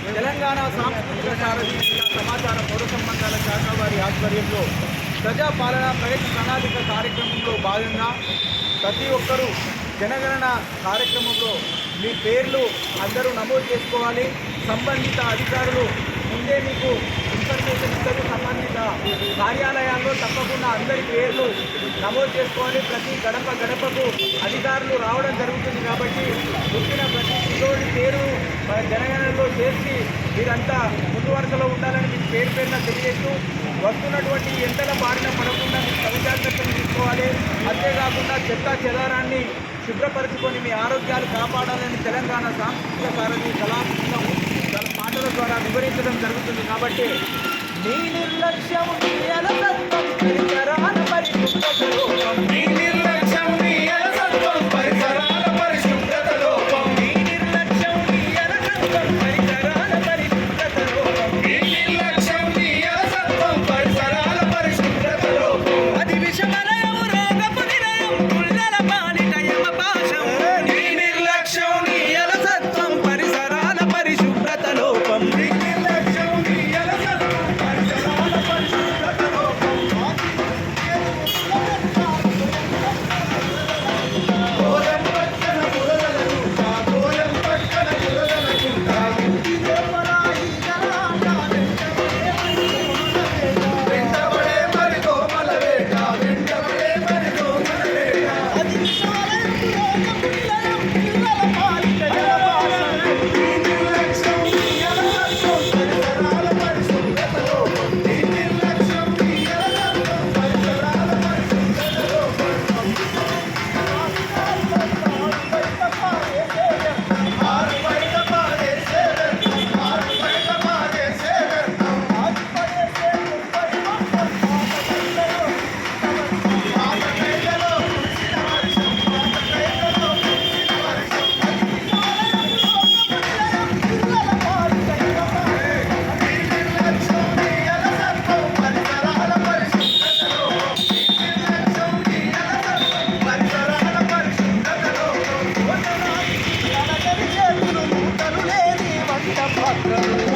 తెలంగాణ సాంస్కృతిక సారథి జిల్లా సమాచార పౌర సంబంధాల శాఖ వారి ఆధ్వర్యంలో ప్రజాపాలన ప్రగతి ప్రణాళిక కార్యక్రమంలో భాగంగా ప్రతి ఒక్కరూ జనగణన కార్యక్రమంలో మీ పేర్లు అందరూ నమోదు చేసుకోవాలి. సంబంధిత అధికారులు ముందే మీకు ఇన్ఫర్మేషన్ ఇస్తారు. సంబంధిత కార్యాలయాల్లో తప్పకుండా అందరి పేర్లు నమోదు చేసుకోవాలి. ప్రతి గడపకు అధికారులు రావడం జరుగుతుంది కాబట్టి పుట్టిన ప్రతి పిల్లోడి పేరు మన జనగణనలో చేర్చి మీరంతా ముందు వరుసలో ఉండాలని మీకు పేరున తెలియజేస్తూ వస్తున్నటువంటి ఎండల బారిన పడకుండా మీకు సౌజాగ్రత్తలు తీసుకోవాలి. అంతేకాకుండా చెత్త చెదారాన్ని శుభ్రపరచుకొని మీ ఆరోగ్యాలు కాపాడాలని తెలంగాణ సాంస్కృతిక సారథి కళాత్మకం మాటల ద్వారా వివరించడం జరుగుతుంది. కాబట్టి మీ నిర్లక్ష్యం Patrão